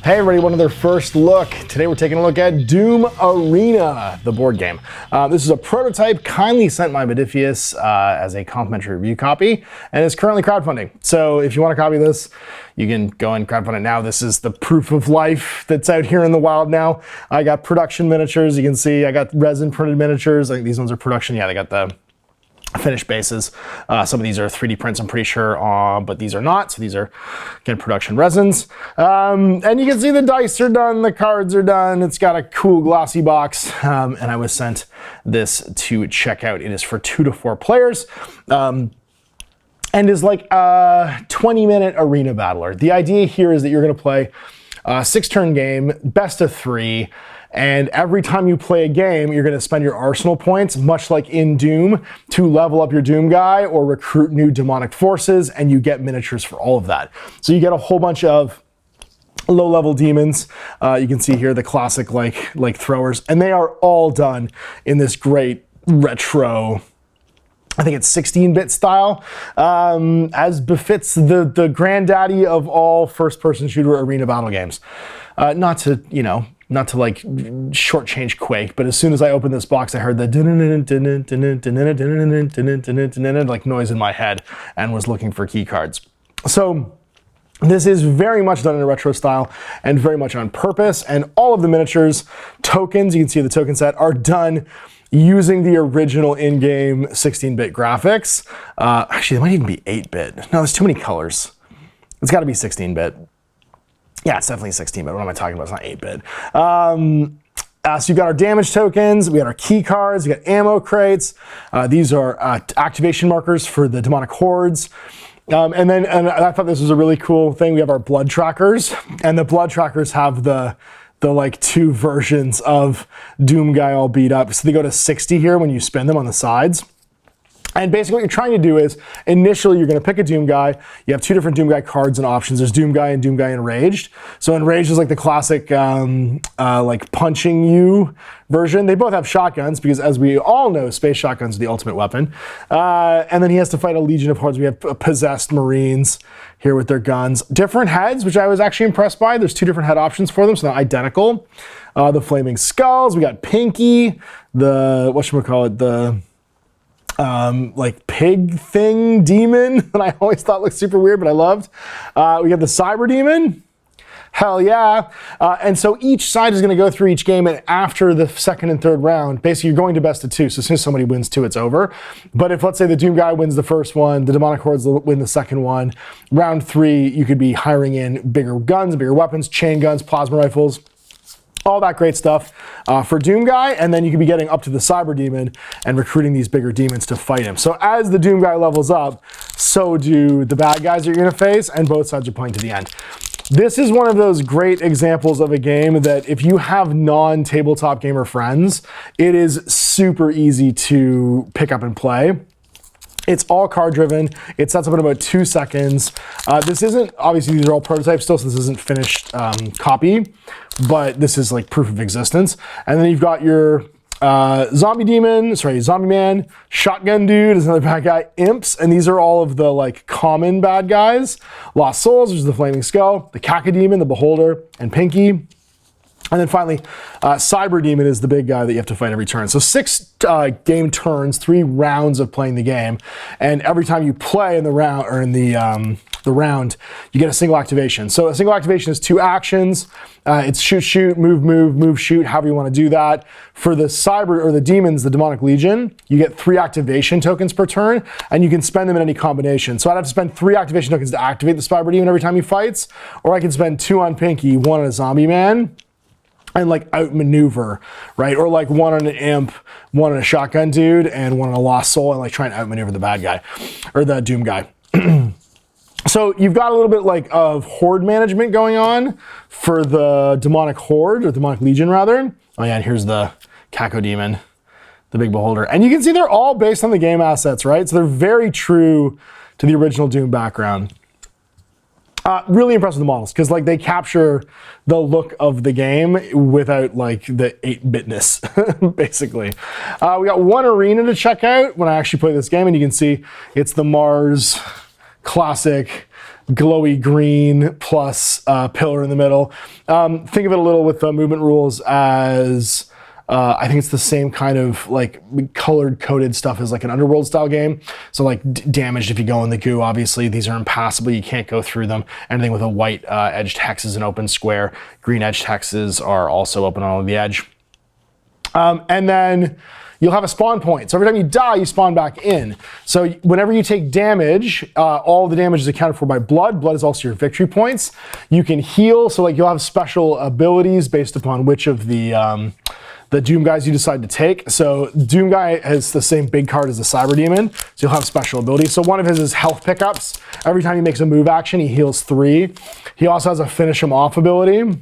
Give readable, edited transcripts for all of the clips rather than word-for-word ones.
Hey everybody, another first look. Today we're taking a look at Doom Arena, the board game. This is a prototype kindly sent by Modiphius as a complimentary review copy, and it's currently crowdfunding. So if you want a copy of this, you can go and crowdfund it now. This is the proof of life that's out here in the wild now. I got production miniatures, you can see. I got resin printed miniatures. I think these ones are production. Yeah, they got the finished bases. Some of these are 3D prints, I'm pretty sure, but these are not. So these are, again, production resins. And you can see the dice are done, the cards are done. It's got a cool glossy box. And I was sent this to check out. It is for 2 to 4 players. And is like a 20-minute arena battler. The idea here is that you're going to play a 6-turn game, best of 3. And every time you play a game, you're going to spend your arsenal points, much like in Doom, to level up your Doom guy or recruit new demonic forces, and you get miniatures for all of that. So you get a whole bunch of low-level demons. You can see here the classic like throwers, and they are all done in this great retro, I think it's 16-bit style, as befits the granddaddy of all first-person shooter arena battle games. Not to like shortchange Quake, but as soon as I opened this box, I heard the like noise in my head and was looking for key cards. So this is very much done in a retro style and very much on purpose. And all of the miniatures, tokens, you can see the token set, are done using the original in-game 16-bit graphics. Actually, it might even be 8-bit. No, there's too many colors. It's got to be 16-bit. Yeah, it's definitely 16-bit. What am I talking about? It's not 8-bit. So you've got our damage tokens, we got our key cards, we got ammo crates. These are activation markers for the demonic hordes. And I thought this was a really cool thing. We have our blood trackers, and the blood trackers have the like 2 versions of Doom guy all beat up. So they go to 60 here when you spin them on the sides. And basically what you're trying to do is, initially you're going to pick a Doom guy. You have 2 different Doom guy cards and options. There's Doom guy and Doom guy Enraged. So Enraged is like the classic like punching you version. They both have shotguns because, as we all know, space shotguns are the ultimate weapon. And then he has to fight a legion of hordes. We have possessed Marines here with their guns. Different heads, which I was actually impressed by. There's 2 different head options for them, so they're identical. The flaming skulls. We got Pinky, the whatchamacallit, the like pig thing demon that I always thought looked super weird, but I loved. We got the CYBERDEMON. Hell yeah. And so each side is going to go through each game, and after the 2nd and 3rd round, basically you're going to best of 2. So as soon as somebody wins 2, it's over. But if, let's say, the Doom guy wins the first one, the demonic hordes win the second one, round 3, you could be hiring in bigger guns, bigger weapons, chain guns, plasma rifles, all that great stuff for Doom guy, and then you can be getting up to the CYBERDEMON and recruiting these bigger demons to fight him. So as the Doom guy levels up, so do the bad guys that you're gonna face, and both sides are playing to the end. This is one of those great examples of a game that if you have non-tabletop gamer friends, it is super easy to pick up and play. It's all card driven. It sets up in about 2 seconds. This isn't, obviously these are all prototypes still, so this isn't finished copy, but this is like proof of existence. And then you've got your zombie man, shotgun dude is another bad guy, imps, and these are all of the like common bad guys. Lost Souls, which is the flaming skull, the cacodemon, the beholder, and Pinky. And then finally, CYBERDEMON is the big guy that you have to fight every turn. So 6 game turns, 3 rounds of playing the game, and every time you play in the round or in the round, you get a single activation. So a single activation is 2 actions. It's shoot, move, shoot, however you want to do that. For the demons, the demonic legion, you get 3 activation tokens per turn, and you can spend them in any combination. So I'd have to spend 3 activation tokens to activate the CYBERDEMON every time he fights, or I can spend 2 on Pinky, 1 on a zombie man, and like outmaneuver, right? Or like 1 on an imp, 1 on a shotgun dude, and 1 on a lost soul, and like try and outmaneuver the bad guy, or the Doom guy. So you've got a little bit like of horde management going on for the demonic horde, or demonic legion rather. Oh yeah, and here's the cacodemon, the big beholder. And you can see they're all based on the game assets, right? So they're very true to the original Doom background. Really impressed with the models, because like they capture the look of the game without like the 8-bitness, basically. We got 1 arena to check out when I actually play this game, and you can see it's the Mars classic glowy green plus pillar in the middle. Think of it a little with the movement rules as I think it's the same kind of like colored coded stuff as like an Underworld style game. So like damaged if you go in the goo, obviously these are impassable, you can't go through them. Anything with a white edged hex is an open square. Green edged hexes are also open on the edge. And then you'll have a spawn point. So every time you die, you spawn back in. So whenever you take damage, all the damage is accounted for by blood. Blood is also your victory points. You can heal, so like you'll have special abilities based upon which of the Doom guys you decide to take. So Doom guy has the same big card as the CYBERDEMON, so you'll have special abilities. So one of his is health pickups. Every time he makes a move action, he heals 3. He also has a finish him off ability.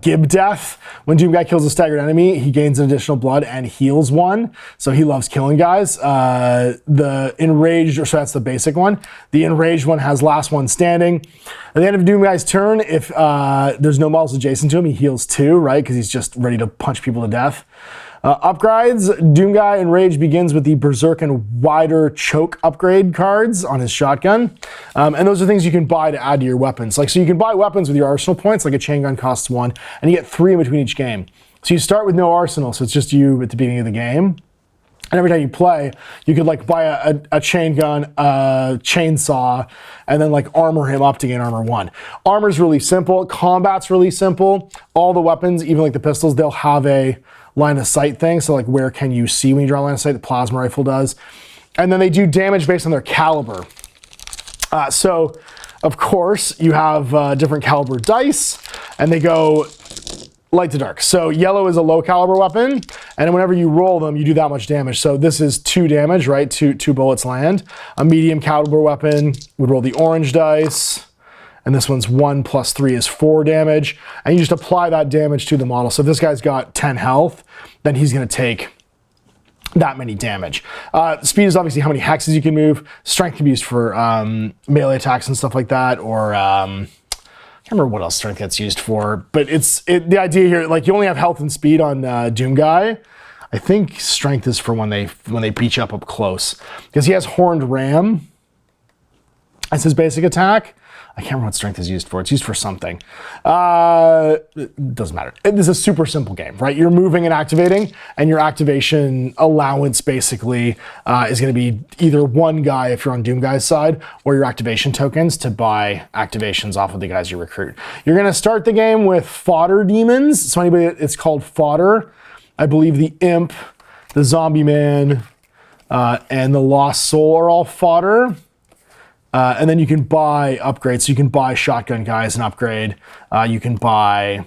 Gib Death. When Doom Guy kills a staggered enemy, he gains an additional blood and heals 1. So he loves killing guys. The Enraged, so that's the basic one. The Enraged one has last one standing. At the end of Doom Guy's turn, if there's no models adjacent to him, he heals 2, right? Because he's just ready to punch people to death. Upgrades, Doom Guy Enraged begins with the Berserk and Wider Choke upgrade cards on his shotgun. And those are things you can buy to add to your weapons. Like, so you can buy weapons with your arsenal points, like a chain gun costs 1, and you get 3 in between each game. So you start with no arsenal, so it's just you at the beginning of the game. And every time you play, you could like buy a chain gun, a chainsaw, and then like armor him up to gain armor 1. Armor's really simple, combat's really simple. All the weapons, even like the pistols, they'll have a line of sight thing. So like where can you see when you draw a line of sight? The plasma rifle does. And then they do damage based on their caliber. So of course you have different caliber dice and they go light to dark. So yellow is a low caliber weapon, and whenever you roll them, you do that much damage. So this is 2 damage, right? Two bullets land. A medium caliber weapon would roll the orange dice, and this one's 1 plus 3 is 4 damage, and you just apply that damage to the model. So if this guy's got 10 health, then he's gonna take that many damage. Speed is obviously how many hexes you can move. Strength can be used for melee attacks and stuff like that, or I can't remember what else strength gets used for, but the idea here, like you only have health and speed on Doom Guy. I think strength is for when they beat you up close, because he has Horned Ram as his basic attack. I can't remember what strength is used for. It's used for something. It doesn't matter. This is a super simple game, right? You're moving and activating, and your activation allowance basically is going to be either 1 guy if you're on Doom Guy's side, or your activation tokens to buy activations off of the guys you recruit. You're going to start the game with fodder demons. So anybody, it's called fodder. I believe the Imp, the Zombie Man, and the Lost Soul are all fodder. And then you can buy upgrades. So you can buy Shotgun Guy as an upgrade. You can buy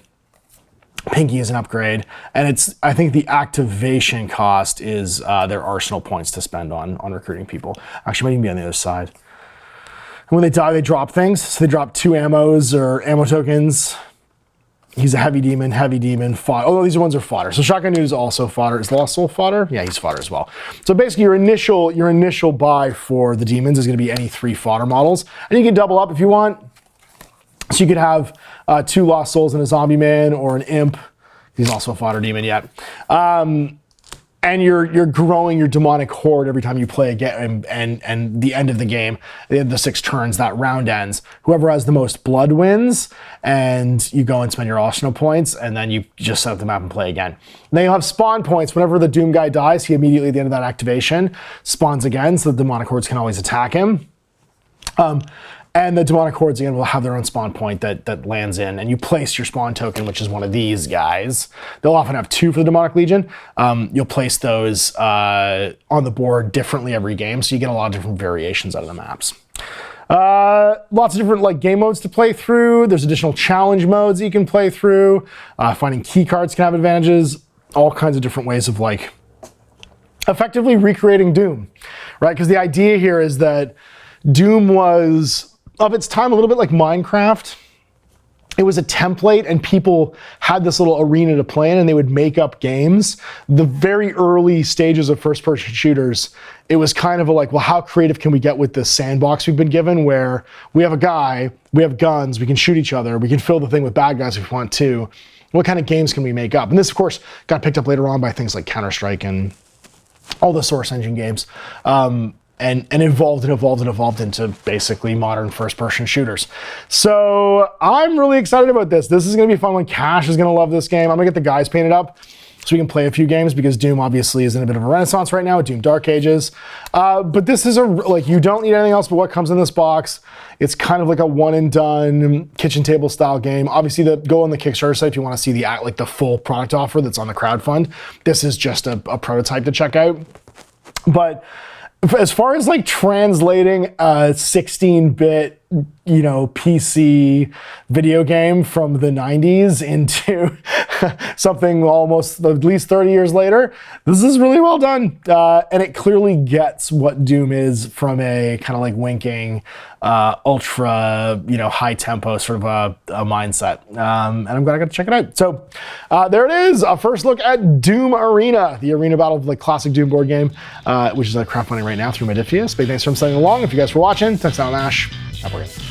Pinky as an upgrade. And I think the activation cost is their arsenal points to spend on recruiting people. Actually, might even be on the other side. And when they die, they drop things. So they drop 2 ammos or ammo tokens. He's a heavy demon, fodder. Oh, these ones are fodder. So Shotgun Dude is also fodder. Is Lost Soul fodder? Yeah, he's fodder as well. So basically your initial buy for the demons is going to be any 3 fodder models. And you can double up if you want. So you could have 2 Lost Souls and a Zombie Man, or an Imp. He's also a fodder demon yet. And you're growing your demonic horde every time you play again, and the end of the game, the 6 turns, that round ends. Whoever has the most blood wins, and you go and spend your arsenal points, and then you just set up the map and play again. And then you'll have spawn points. Whenever the Doom Guy dies, he immediately at the end of that activation spawns again, so the demonic hordes can always attack him. And the demonic hordes again will have their own spawn point that lands in, and you place your spawn token, which is one of these guys. They'll often have 2 for the demonic legion. You'll place those on the board differently every game, so you get a lot of different variations out of the maps. Lots of different like game modes to play through. There's additional challenge modes that you can play through. Finding key cards can have advantages. All kinds of different ways of like effectively recreating Doom, right? Because the idea here is that Doom was, of its time, a little bit like Minecraft. It was a template, and people had this little arena to play in, and they would make up games. The very early stages of first-person shooters, it was kind of a like, well, how creative can we get with this sandbox we've been given, where we have a guy, we have guns, we can shoot each other, we can fill the thing with bad guys if we want to. What kind of games can we make up? And this, of course, got picked up later on by things like Counter-Strike and all the Source Engine games. and evolved and evolved and evolved into basically modern first-person shooters. So I'm really excited about this. This is going to be fun. When Cash is going to love this game. I'm going to get the guys painted up so we can play a few games, because Doom obviously is in a bit of a renaissance right now with Doom Dark Ages. But this is you don't need anything else but what comes in this box. It's kind of like a one and done kitchen table style game. Obviously, go on the Kickstarter site if you want to see the full product offer that's on the crowdfund. This is just a prototype to check out. But as far as like translating a 16-bit, PC video game from the 90s into something almost at least 30 years later, this is really well done. And it clearly gets what Doom is from a kind of like winking, ultra, high tempo sort of a mindset. And I'm glad I got to check it out. So there it is, a first look at Doom Arena, the arena battle of the classic Doom board game, which is crowdfunding right now through Modiphius. Big thanks for sending along. If you guys were watching, thanks, Alan Ash. Have a great day.